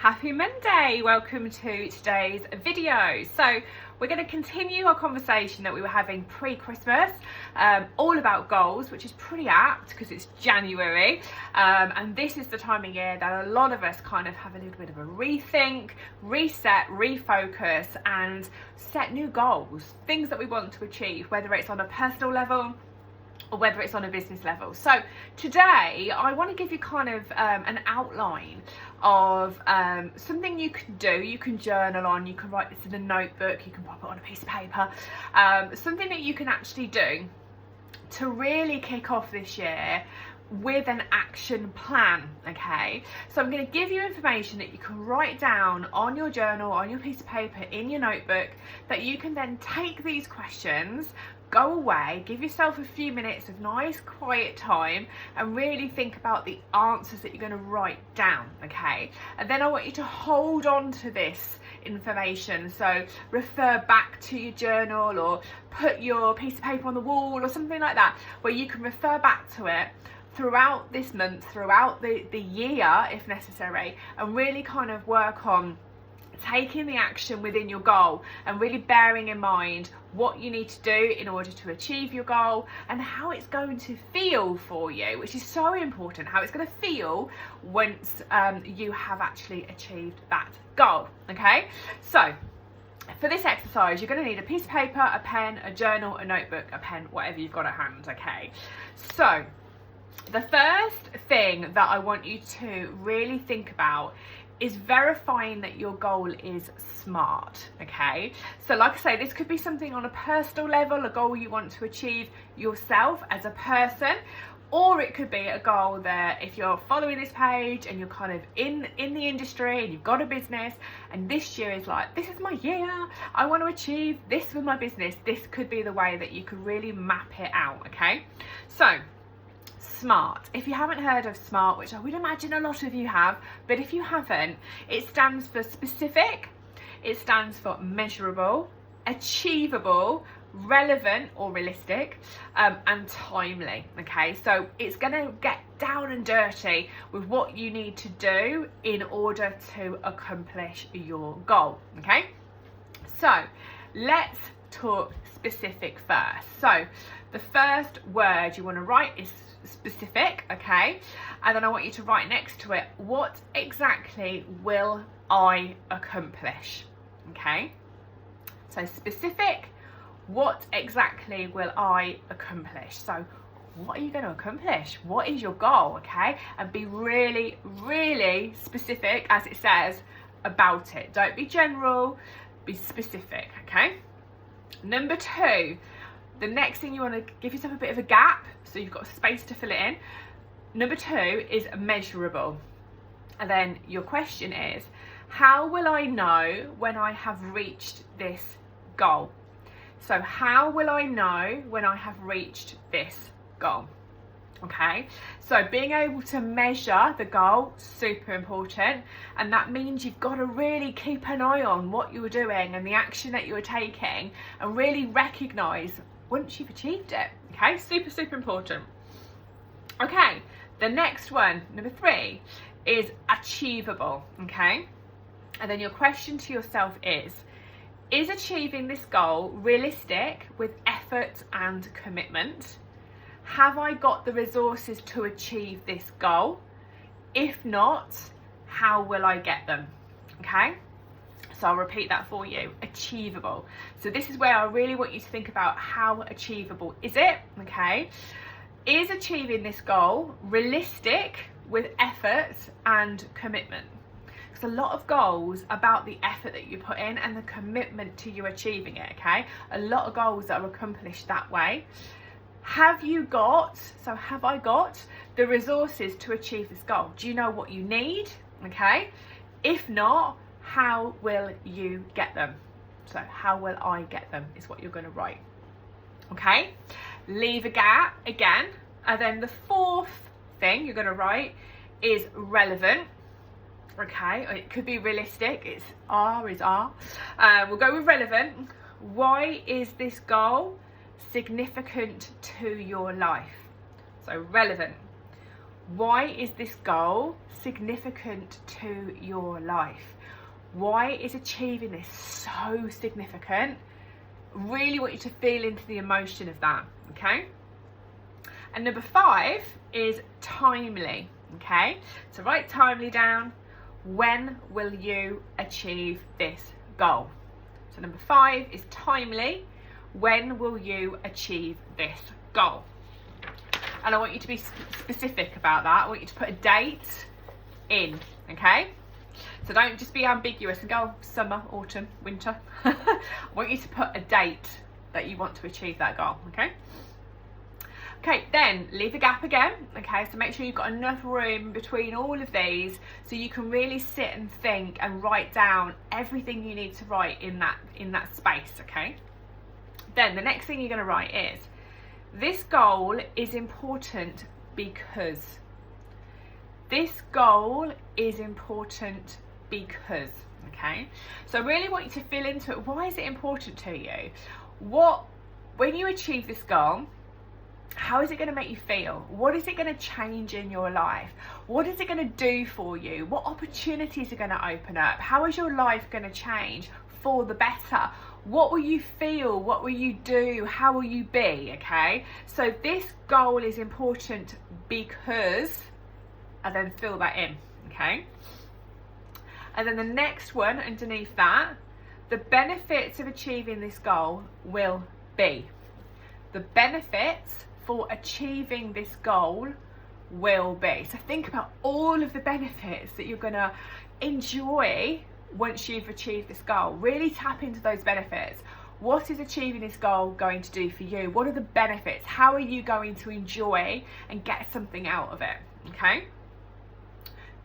Happy Monday! Welcome to today's video. So we're going to continue our conversation that we were having pre-Christmas, all about goals, which is pretty apt because it's January, and this is the time of year that a lot of us kind of have a little bit of a rethink, reset, refocus, and set new goals, things that we want to achieve, whether it's on a personal level or whether it's on a business level. So today I want to give you kind of an outline of something you can do. You can journal on, you can write this in a notebook, you can pop it on a piece of paper, something that you can actually do to really kick off this year with an action plan. Okay, so I'm going to give you information that you can write down on your journal, on your piece of paper, in your notebook, that you can then take these questions, go away, give yourself a few minutes of nice quiet time and really think about the answers that you're going to write down. Okay, and then I want you to hold on to this information, so refer back to your journal or put your piece of paper on the wall or something like that, where you can refer back to it throughout this month, throughout the year if necessary, and really kind of work on taking the action within your goal and really bearing in mind what you need to do in order to achieve your goal and how it's going to feel for you, which is so important, how it's going to feel once you have actually achieved that goal. Okay, so for this exercise you're going to need a piece of paper, a pen, a journal, a notebook, a pen, whatever you've got at hand. Okay, so the first thing that I want you to really think about is verifying that your goal is SMART. Okay, so like I say, this could be something on a personal level, a goal you want to achieve yourself as a person, or it could be a goal that if you're following this page and you're kind of in the industry and you've got a business and this year is like, this is my year, I want to achieve this with my business, this could be the way that you could really map it out. Okay, so SMART. If you haven't heard of SMART, which I would imagine a lot of you have, but if you haven't, it stands for specific, it stands for measurable, achievable, relevant or realistic, and timely. Okay, so it's going to get down and dirty with what you need to do in order to accomplish your goal. Okay, so let's talk specific first. So the first word you want to write is specific. Okay, and then I want you to write next to it, what exactly will I accomplish? Okay, so specific, what exactly will I accomplish? So what are you going to accomplish? What is your goal? Okay, and be really, really specific, as it says, about it. Don't be general, be specific. Okay, number two, the next thing, you want to give yourself a bit of a gap so you've got space to fill it in. Number two is measurable. And then your question is, how will I know when I have reached this goal? So how will I know when I have reached this goal? Okay, so being able to measure the goal, super important, and that means you've got to really keep an eye on what you're doing and the action that you're taking and really recognize once you've achieved it. Okay, super, super important. Okay, the next one, number three, is achievable. Okay, and then your question to yourself is achieving this goal realistic with effort and commitment? Have I got the resources to achieve this goal? If not, how will I get them? Okay, so I'll repeat that for you. Achievable. So this is where I really want you to think about how achievable is it. Okay, is achieving this goal realistic with effort and commitment? Because a lot of goals about the effort that you put in and the commitment to you achieving it. Okay, a lot of goals that are accomplished that way. Have I got the resources to achieve this goal? Do you know what you need? Okay, if not, how will you get them? So how will I get them is what you're going to write. Okay, leave a gap again, and then the fourth thing you're going to write is relevant. Okay, it could be realistic, it's R is R. We'll go with relevant. Why is this goal significant to your life? So relevant. Why is this goal significant to your life? Why is achieving this so significant? Really want you to feel into the emotion of that, okay? And number 5 is timely, okay? So write timely down. When will you achieve this goal? So number 5 is timely. When will you achieve this goal? And I want you to be specific about that. I want you to put a date in, okay? So don't just be ambiguous and go summer, autumn, winter. I want you to put a date that you want to achieve that goal, okay? Okay, then leave a gap again, okay? So make sure you've got enough room between all of these so you can really sit and think and write down everything you need to write in that space, okay? Then the next thing you're going to write is, this goal is important because. This goal is important because, okay? So I really want you to feel into it. Why is it important to you? When you achieve this goal, how is it going to make you feel? What is it going to change in your life? What is it going to do for you? What opportunities are going to open up? How is your life going to change for the better? What will you feel? What will you do? How will you be? Okay, so this goal is important because, and then fill that in, okay? And then the next one underneath that, the benefits of achieving this goal will be. The benefits for achieving this goal will be. So think about all of the benefits that you're gonna enjoy once you've achieved this goal. Really tap into those benefits. What is achieving this goal going to do for you? What are the benefits? How are you going to enjoy and get something out of it? Okay,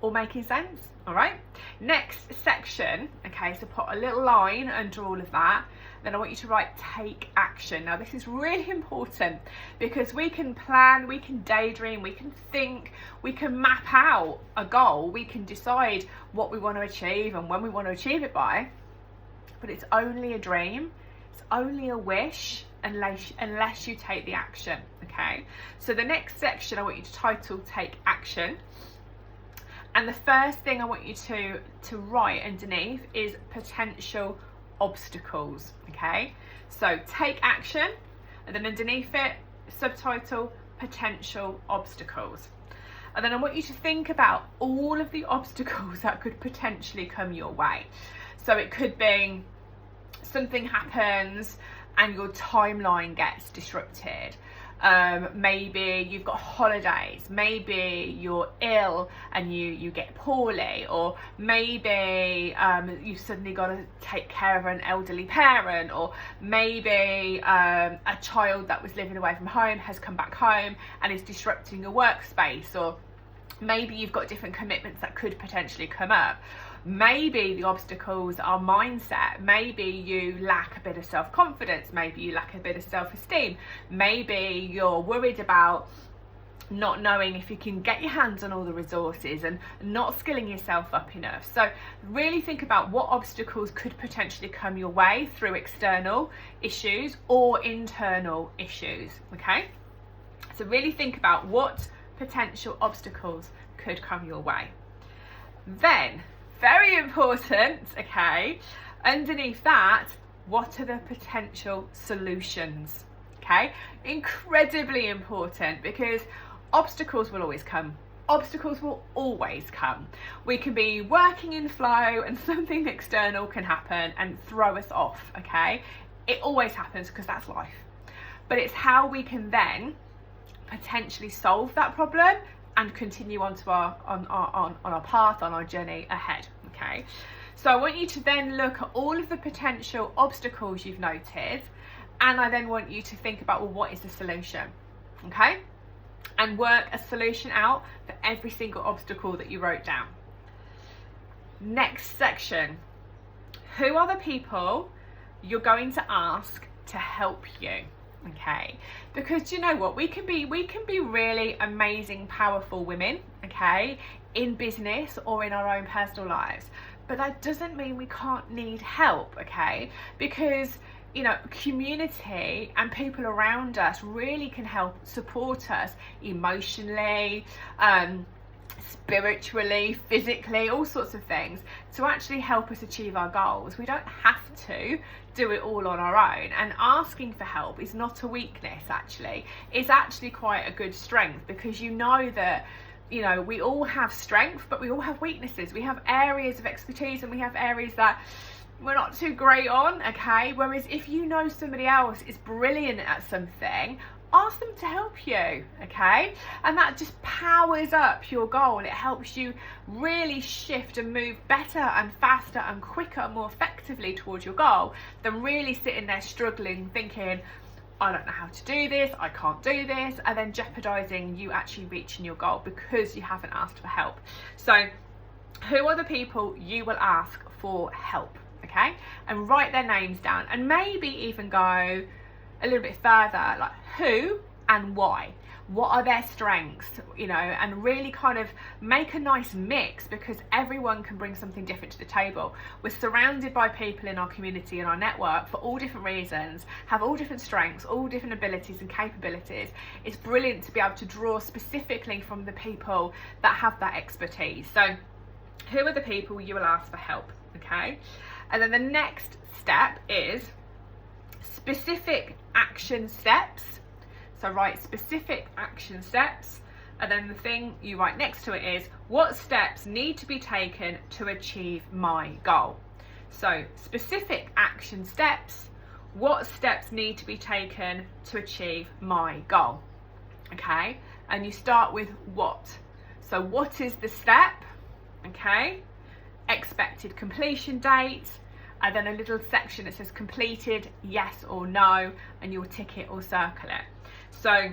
all making sense? All right, next section, okay, so put a little line under all of that. Then I want you to write take action. Now this is really important because we can plan, we can daydream, we can think, we can map out a goal, we can decide what we want to achieve and when we want to achieve it by, but it's only a dream, it's only a wish unless you take the action, okay? So the next section I want you to title take action. And the first thing I want you to write underneath is potential obstacles, okay? So take action, and then underneath it, subtitle potential obstacles. And then I want you to think about all of the obstacles that could potentially come your way. So it could be something happens and your timeline gets disrupted. Maybe you've got holidays, maybe you're ill and you get poorly, or maybe you've suddenly got to take care of an elderly parent, or maybe a child that was living away from home has come back home and is disrupting your workspace, or maybe you've got different commitments that could potentially come up. Maybe the obstacles are mindset. Maybe you lack a bit of self-confidence. Maybe you lack a bit of self-esteem. Maybe you're worried about not knowing if you can get your hands on all the resources and not skilling yourself up enough. So really think about what obstacles could potentially come your way through external issues or internal issues, okay? So really think about what potential obstacles could come your way. Then, very important, okay, underneath that, what are the potential solutions, okay? Incredibly important, because obstacles will always come. Obstacles will always come. We can be working in flow and something external can happen and throw us off, okay? It always happens because that's life. But it's how we can then potentially solve that problem and continue on to our path, on our journey ahead, okay? So I want you to then look at all of the potential obstacles you've noted, and I then want you to think about, well, what is the solution, okay? And work a solution out for every single obstacle that you wrote down. Next section, who are the people you're going to ask to help you? Okay, because you know what, we can be really amazing, powerful women, okay, in business or in our own personal lives, but that doesn't mean we can't need help, okay? Because you know, community and people around us really can help support us emotionally, spiritually, physically, all sorts of things to actually help us achieve our goals. We don't have to do it all on our own, and asking for help is not a weakness. Actually, it's actually quite a good strength, because you know that, you know, we all have strength, but we all have weaknesses. We have areas of expertise and we have areas that we're not too great on, okay? Whereas if you know somebody else is brilliant at something, ask them to help you, okay? And that just powers up your goal. It helps you really shift and move better and faster and quicker and more effectively towards your goal than really sitting there struggling, thinking, I don't know how to do this, I can't do this, and then jeopardizing you actually reaching your goal because you haven't asked for help. So who are the people you will ask for help, okay? And write their names down, and maybe even go a little bit further, like who and why. What are their strengths, you know, and really kind of make a nice mix, because everyone can bring something different to the table. We're surrounded by people in our community and our network for all different reasons, have all different strengths, all different abilities and capabilities. It's brilliant to be able to draw specifically from the people that have that expertise. So who are the people you will ask for help, okay? And then the next step is specific action steps. So write specific action steps, and then the thing you write next to it is, what steps need to be taken to achieve my goal? So specific action steps, what steps need to be taken to achieve my goal? Okay, and you start with what. So what is the step? Okay, expected completion date, and then a little section that says completed, yes or no, and you'll tick it or circle it. So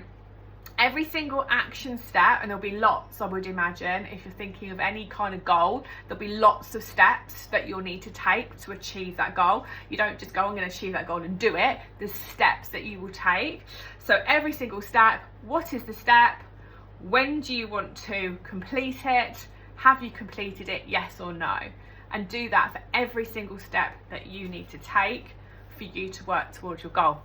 every single action step, and there'll be lots, I would imagine, if you're thinking of any kind of goal, there'll be lots of steps that you'll need to take to achieve that goal. You don't just go, I'm going to achieve that goal and do it. There's steps that you will take. So every single step, what is the step? When do you want to complete it? Have you completed it, yes or no? And do that for every single step that you need to take for you to work towards your goal.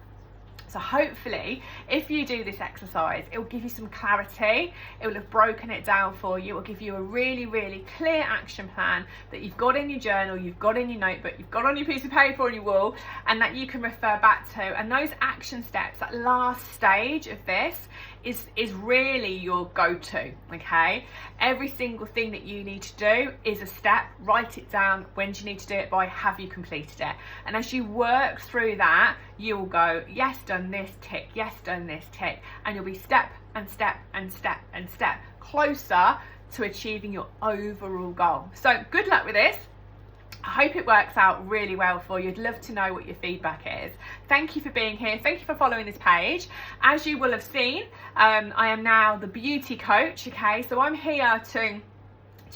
So hopefully, if you do this exercise, it will give you some clarity. It will have broken it down for you. It will give you a really, really clear action plan that you've got in your journal, you've got in your notebook, you've got on your piece of paper on your wall, and that you can refer back to. And those action steps, that last stage of this, is really your go-to, okay? Every single thing that you need to do is a step. Write it down. When do you need to do it by? Have you completed it? And as you work through that, you'll go, yes, done this, tick, yes, done this, tick, and you'll be step and step and step and step closer to achieving your overall goal. So good luck with this. I hope it works out really well for you. I'd love to know what your feedback is. Thank you for being here. Thank you for following this page. As you will have seen, I am now the beauty coach, okay? So I'm here to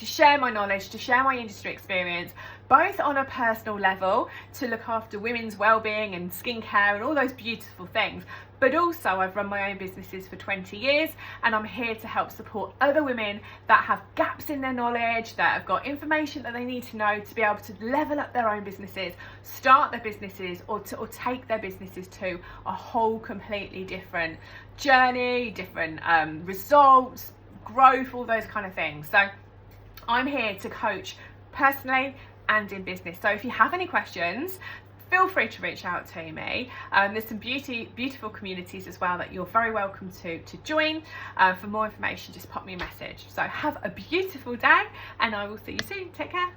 share my knowledge, to share my industry experience, both on a personal level, to look after women's well-being and skincare and all those beautiful things. But also I've run my own businesses for 20 years, and I'm here to help support other women that have gaps in their knowledge, that have got information that they need to know to be able to level up their own businesses, start their businesses, or take their businesses to a whole completely different journey, different results, growth, all those kind of things. So I'm here to coach personally and in business. So if you have any questions, feel free to reach out to me. There's some beautiful communities as well that you're very welcome to join. For more information, just pop me a message. So have a beautiful day, and I will see you soon. Take care.